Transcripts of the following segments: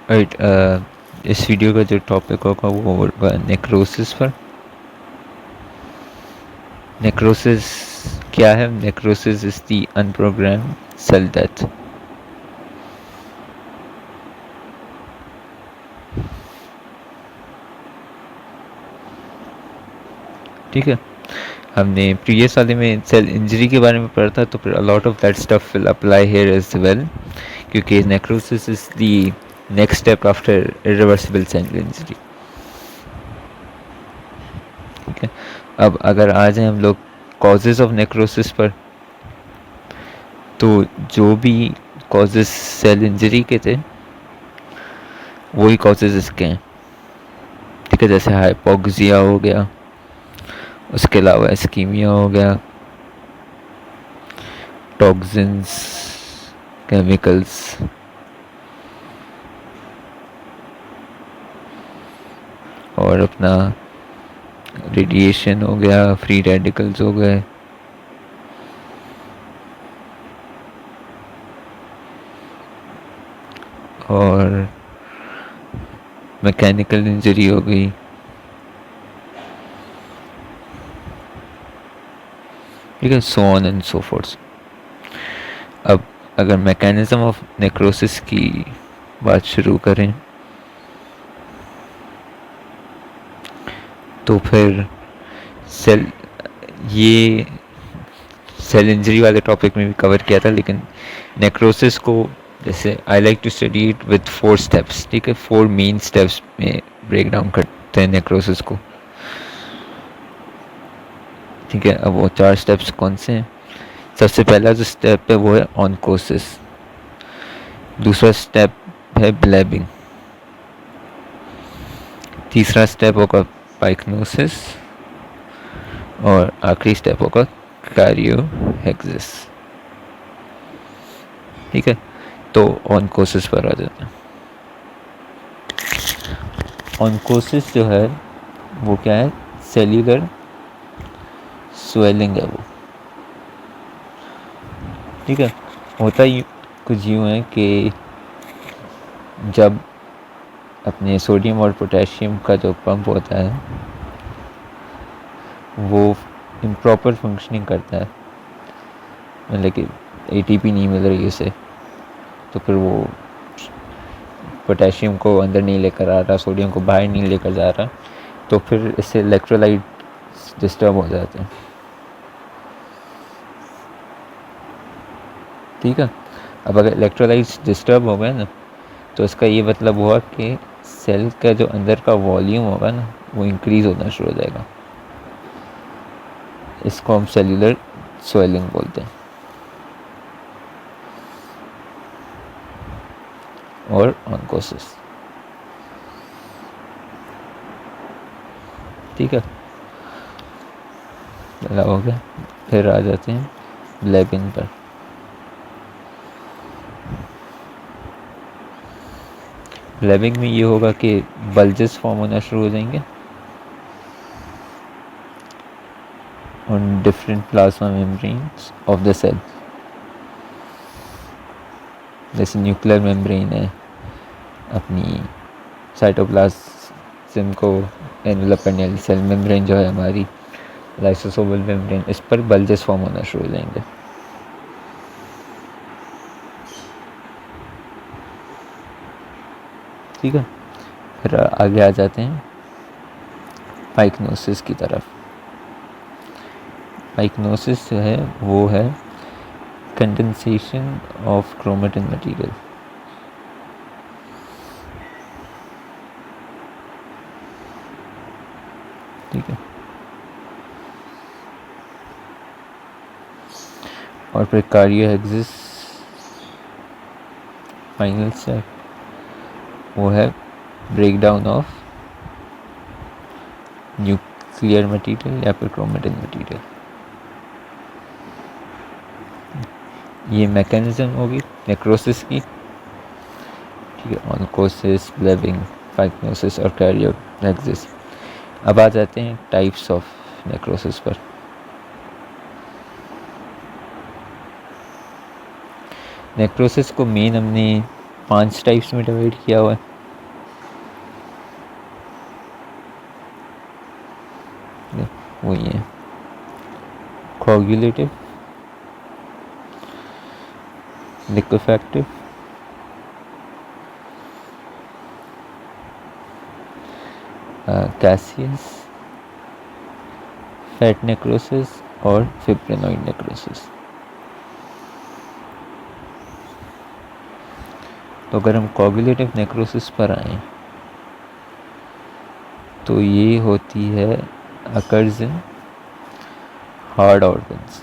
Right, इस video का जो टॉपिक होगा वो होगा नेक्रोसिस पर। नेक्रोसिस क्या है? Necrosis is the unprogrammed cell death. ठीक है, हमने प्रीवियस वाले में सेल इंजरी के बारे में पढ़ा था, तो फिर a lot of that stuff will apply here as well, क्योंकि necrosis is the next step after irreversible cell injury. ठीक है, अब अगर आ जाए हम लोग कॉजेज ऑफ नेक्रोसिस पर, तो जो भी कॉजेज सेल इंजरी के थे वही कॉजेज इसके हैं। ठीक है, जैसे हाइपोक्सिया हो गया, उसके अलावा इस्कीमिया हो गया, टॉक्सिन्स, केमिकल्स, और अपना रेडिएशन हो गया, फ्री रेडिकल्स हो गए, और मैकेनिकल इंजरी हो गई। ठीक है, so on and so fourth. अब अगर मैकेनिज्म ऑफ नेक्रोसिस की बात शुरू करें, तो फिर सेल ये सेल इंजरी वाले टॉपिक में भी कवर किया था, लेकिन नेक्रोसिस को जैसे I like to study it with 4 steps. ठीक है, 4 मेन स्टेप्स में ब्रेक डाउन करते हैं नेक्रोसिस को। ठीक है, अब वो 4 स्टेप्स कौन से हैं? सबसे पहला जो स्टेप है वो है ऑनकोसिस, दूसरा स्टेप है ब्लैबिंग, तीसरा स्टेप होगा पाइक्नोसिस, और आखिरी स्टेप होगा कैरियोहेक्सिस। ठीक है, तो ऑनकोसिस पर आ जाते हैं। ऑनकोसिस जो है वो क्या है? सेल्यूलर स्वेलिंग है वो। ठीक है, होता ही कुछ यूँ है कि जब अपने सोडियम और पोटेशियम का जो पंप होता है वो इम्प्रॉपर फंक्शनिंग करता है, मतलब कि एटीपी नहीं मिल रही उसे, तो फिर वो पोटेशियम को अंदर नहीं लेकर आ रहा, सोडियम को बाहर नहीं लेकर जा रहा, तो फिर इससे इलेक्ट्रोलाइट डिस्टर्ब हो जाते हैं। ठीक है, अब अगर इलेक्ट्रोलाइट्स डिस्टर्ब हो गए ना, तो इसका ये मतलब हुआ कि सेल का जो अंदर का वॉल्यूम होगा ना वो इंक्रीज़ होना शुरू हो जाएगा। इसको हम सेल्यूलर स्वेलिंग बोलते हैं। और ऑनकोसिस। ठीक है, पहला हो गया। फिर आ जाते हैं ब्लैबिंग पर। ब्लैबिंग में ये होगा कि बल्जेस फॉर्म होना शुरू हो जाएंगे on different plasma membranes of the cell. जैसे न्यूक्लियर मेम्ब्रेन है, अपनी साइटोप्लाज्म को एनवेलप करने वाली सेल मेम्ब्रेन जो है हमारी, लाइसोसोमल मेम्ब्रेन, इस पर बल्जेस फॉर्म होना शुरू हो जाएंगे। ठीक है, फिर आगे आ जाते हैं पाइक्नोसिस की तरफ। पाइक्नोसिस जो है वो है कंडेंसेशन ऑफ क्रोमेटिन मटेरियल। ठीक है, और फिर कैरियोहेक्सिस फाइनल स्टेप वो है break down of nuclear material या फिर क्रोमेटिन मटेरियल। ये मैकेनिज्म होगी नेक्रोसिस की। ठीक है, ऑनकोसिस, ब्लैबिंग, पाइक्नोसिस और कैरियोहेक्सिस। अब आ जाते हैं टाइप्स ऑफ नेक्रोसिस पर। नेक्रोसिस को मेन हमने 5 टाइप्स में डिवाइड किया हुआ है। वही है coagulative, liquefactive, Cassius, fat necrosis और फिब्रिनॉइड नेक्रोसिस। तो अगर हम कोगुलेटिव नेक्रोसिस पर आए तो ये होती है अकर्स इन हार्ड ऑर्गन्स।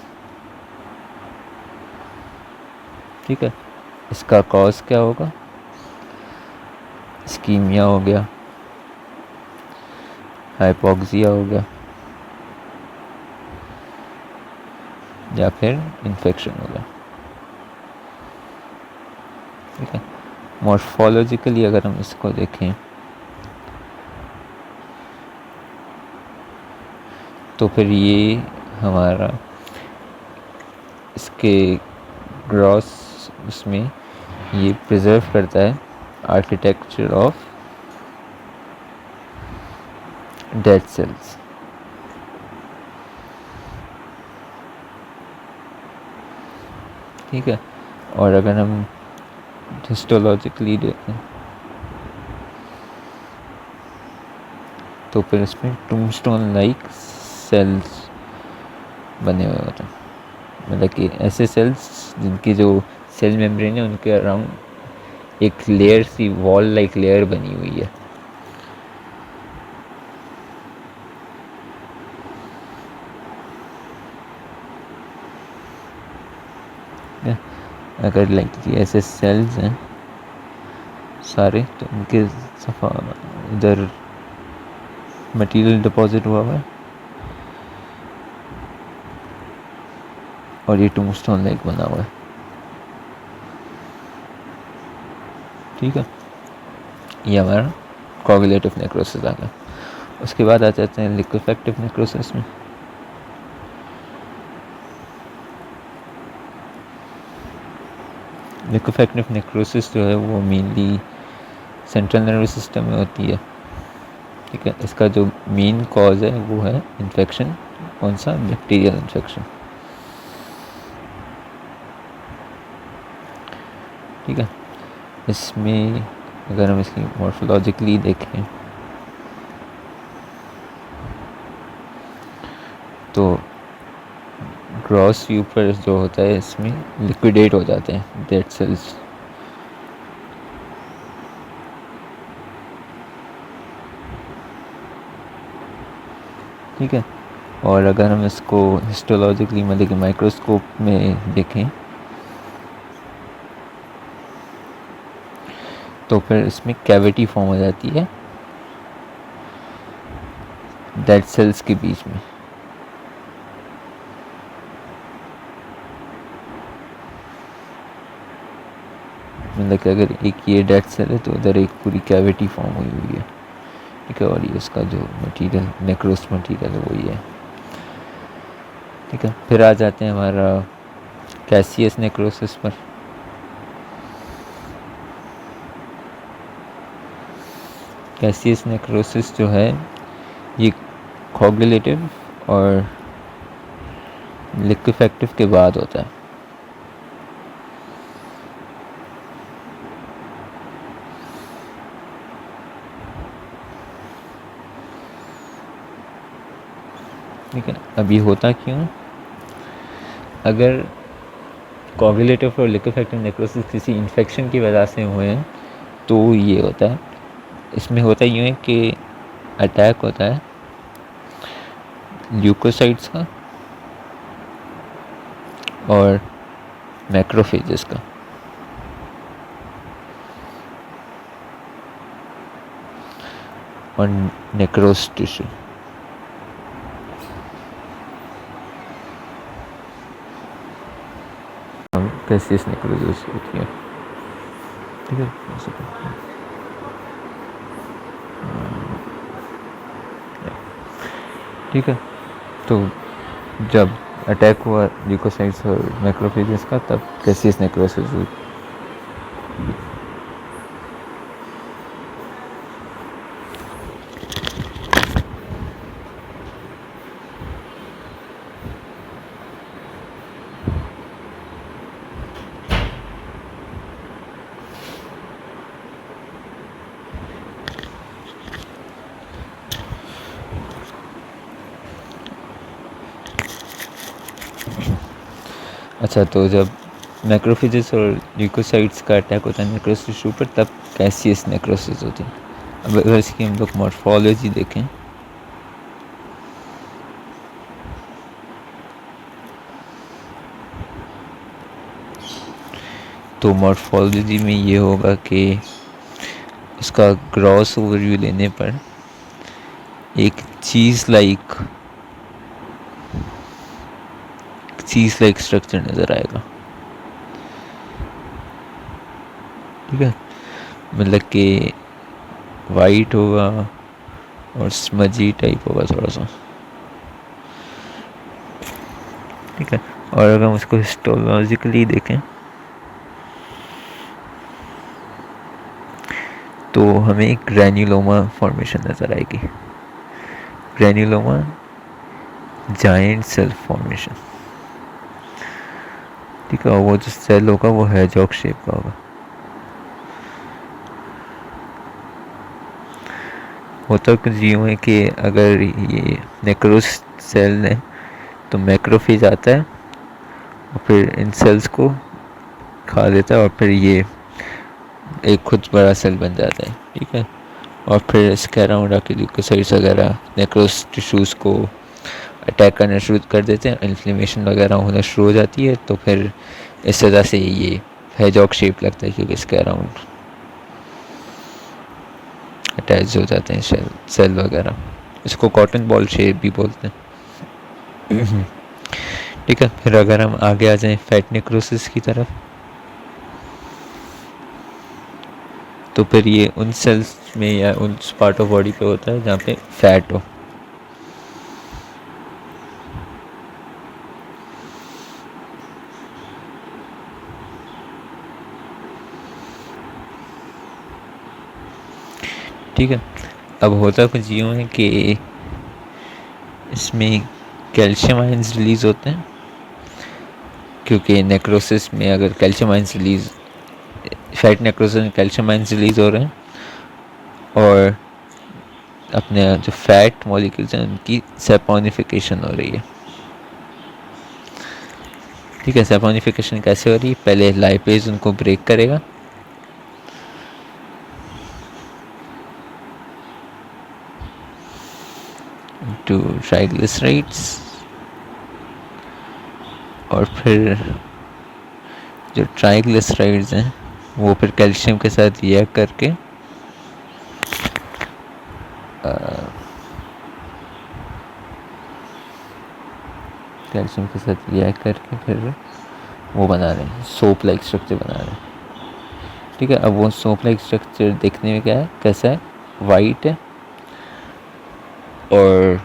ठीक है, इसका कॉज क्या होगा? इस्कीमिया हो गया, हाइपोक्सिया हो गया, या फिर इन्फेक्शन हो गया। ठीक है, मॉर्फोलॉजिकली अगर हम इसको देखें तो फिर ये हमारा इसके ग्रॉस उसमें ये प्रिजर्व करता है आर्किटेक्चर ऑफ डेड सेल्स। ठीक है, और अगर हम हिस्टोलॉजिकली देखें तो फिर इसमें टूमस्टोन लाइक सेल्स बने हुए होते हैं, मतलब कि ऐसे सेल्स जिनकी जो सेल मेम्ब्रेन है उनके अराउंड एक लेयर सी वॉल लाइक लेयर बनी हुई है। अगर लाइक ऐसे सेल्स हैं सारे तो उनके सफ़ा इधर मटेरियल डिपॉजिट हुआ हुआ है और ये टूमस्टोन लाइक बना हुआ है। ठीक है, ये हमारा कोगुलेटिव नेक्रोसिस आ गया। उसके बाद आ जाते हैं लिक्विफैक्टिव नेक्रोसिस में। लिक्विफैक्टिव नेक्रोसिस जो है वो मेनली सेंट्रल नर्वस सिस्टम में होती है। ठीक है, इसका जो मेन कॉज है वो है इन्फेक्शन। कौन सा? Bacterial infection. ठीक है, इसमें अगर हम इसकी मॉर्फोलॉजिकली देखें तो ग्रॉस यूपर जो होता है इसमें लिक्विडेट हो जाते हैं डेड सेल्स। ठीक है, और अगर हम इसको हिस्टोलॉजिकली मतलब कि माइक्रोस्कोप में देखें तो फिर इसमें कैविटी फॉर्म हो जाती है डेड सेल्स के बीच में। मतलब कि अगर एक ये डेड सेल है तो उधर एक पूरी कैविटी फॉर्म हुई हुई है। ठीक है, और ये उसका जो मटीरियल नेक्रोस मटीरियल है वही है। ठीक है, फिर आ जाते हैं हमारा कैसियस नेक्रोसिस पर। कैसियस नेक्रोसिस जो है ये कोगुलेटिव और लिक्विफैक्टिव के बाद होता है। ठीक है, अभी होता क्यों? अगर कोगुलेटिव और लिक्विफैक्टिव नेक्रोसिस किसी इन्फेक्शन की वजह से हुए हैं तो ये होता है। इसमें होता यूँ है कि अटैक होता है ल्यूकोसाइट्स का और मैक्रोफेजेस का। और नेक्रोस टिश्यू। कैसियस नेक्रोसिस होती है। ठीक है, ठीक है, तो जब अटैक हुआ ल्यूकोसाइट्स और मैक्रोफेजेस का तब कैसियस नेक्रोसिस हुई। अच्छा, तो जब मैक्रोफेजेस और ल्यूकोसाइट्स का अटैक होता है नेक्रोस टिश्यू पर, तब कैसियस नेक्रोसिस होती है। अब अगर इसकी हम लोग मॉर्फोलॉजी देखें, तो मॉर्फोलॉजी में ये होगा कि उसका ग्रॉस ओवरव्यू लेने पर एक चीज़ लाइक स्ट्रक्चर नज़र आएगा। ठीक है, मतलब कि वाइट होगा और स्मजी टाइप होगा थोड़ा सा। ठीक है, और अगर हम उसको हिस्टोलॉजिकली देखें तो हमें एक ग्रैन्युलोमा फॉर्मेशन नज़र आएगी। Granuloma giant cell formation. ठीक है, वो जो सेल होगा वो हैजॉग शेप का होगा। होता कुछ यूँ है कि अगर ये नेक्रोस सेल है तो मैक्रोफेज आता है और फिर इन सेल्स को खा देता है और फिर ये एक खुद बड़ा सेल बन जाता है। ठीक है, और फिर इसके अराउंड आके ल्यूकोसाइट्स वगैरह नेक्रोस टिश्यूज़ को अटैक करना शुरू कर देते हैं, इन्फ्लेमेशन वगैरह होना शुरू हो जाती है। तो फिर इस वजह से ये हैजॉग शेप लगता है, क्योंकि इसके अराउंड अटैच हो जाते हैं सेल वगैरह। इसको कॉटन बॉल शेप भी बोलते हैं। ठीक है, फिर अगर हम आगे आ जाएं फैट नेक्रोसिस की तरफ, तो फिर ये उन सेल्स में या उन पार्ट ऑफ बॉडी पे होता है जहाँ पे फैट हो। ठीक है, अब होता कुछ यूँ है कि इसमें कैल्शियम आयंस रिलीज़ होते हैं, क्योंकि नेक्रोसिस में अगर calcium ions release fat necrosis में कैल्शियम आयंस रिलीज़ हो रहे हैं और अपने जो फैट मॉलिक्यूल्स हैं उनकी सेपोनिफिकेशन हो रही है। ठीक है, सेपोनिफिकेशन कैसे हो रही है? पहले लाइपेज उनको ब्रेक करेगा, टू ट्राइग्लिसराइड्स, और फिर जो ट्राइग्लिसराइड्स हैं वो फिर कैल्शियम के साथ रिएक्ट करके फिर वो बना रहे हैं, सोप लाइक स्ट्रक्चर बना रहे हैं। ठीक है, अब वो सोप लाइक स्ट्रक्चर देखने में क्या है, कैसा है? वाइट है और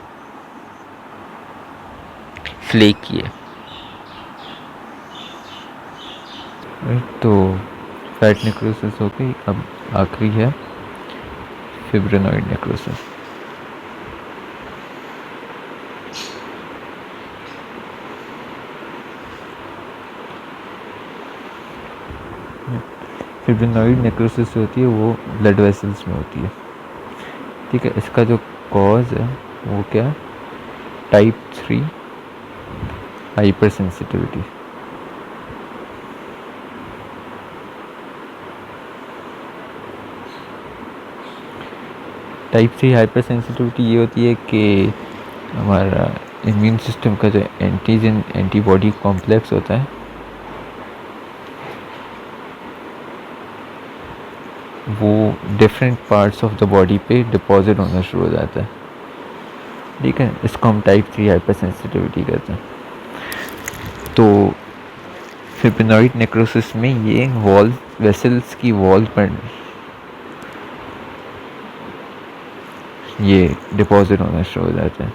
फ्लेकी है। तो फैट नेक्रोसिस हो गई। अब आखिरी है फिब्रिनॉइड नेक्रोसिस। फिब्रिनॉइड नेक्रोसिस होती है वो ब्लड वेसल्स में होती है। ठीक है, इसका जो कॉज है वो क्या है? Type 3 hyper sensitivity. Type 3 hyper sensitivity ये होती है कि हमारा इम्यून सिस्टम का जो एंटीजन एंटीबॉडी कॉम्प्लेक्स होता है वो different parts of the body पे डिपॉजिट होना शुरू हो जाता है। ठीक है, इसको हम टाइप 3 हाइपर सेंसिटिविटी कहते हैं। तो फिब्रिनॉइड नेक्रोसिस में ये वॉल वेसल्स की वॉल पर ये डिपॉजिट होना शुरू हो जाता है।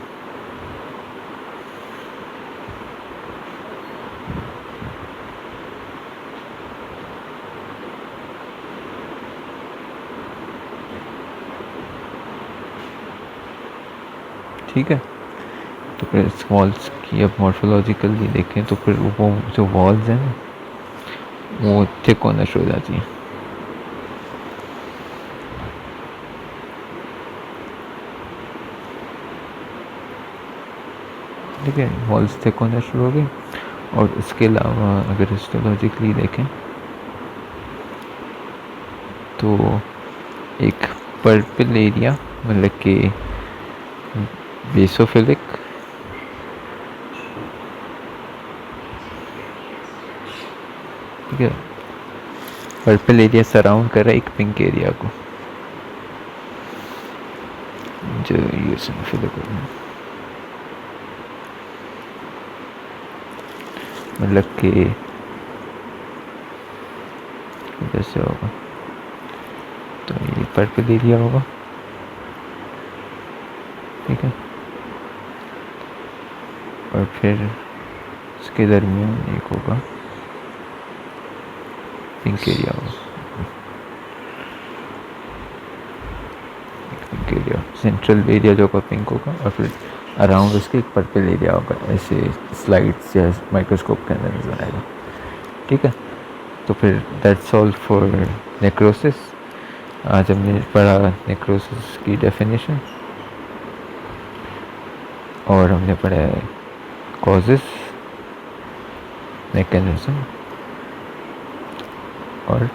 ठीक है, तो फिर इस वॉल्स की अब मॉर्फोलॉजिकली देखें तो फिर वो जो वॉल्स हैं ना वो थिक होना शुरू हो जाती हैं। ठीक है, वॉल्स थिक होना शुरू हो गई और इसके अलावा अगर हिस्टोलॉजिकली देखें तो एक पर्पल एरिया मतलब कि बेसोफिलिक, ठीक है, पर्पल एरिया सराउंड कर रहा है एक पिंक एरिया को जो यूसिनोफिलिक मतलब कि जैसे होगा तो ये पर्पल एरिया होगा, ठीक है, और फिर इसके दरमियान एक होगा पिंक एरिया होगा, पिंक एरिया सेंट्रल एरिया जो होगा पिंक होगा और फिर अराउंड उसके एक पर्पल एरिया होगा, ऐसे स्लाइड्स या माइक्रोस्कोप के अंदर नजर आएगा, ठीक है। तो फिर दैट्स ऑल फॉर नेक्रोसिस। आज हमने पढ़ा नेक्रोसिस की डेफिनेशन और हमने पढ़ा है कॉजेस, मैकेनिज्म और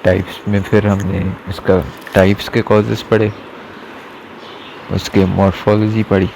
टाइप्स में फिर हमने इसका टाइप्स के कॉजेस पढ़े, उसके मॉर्फोलॉजी पढ़ी,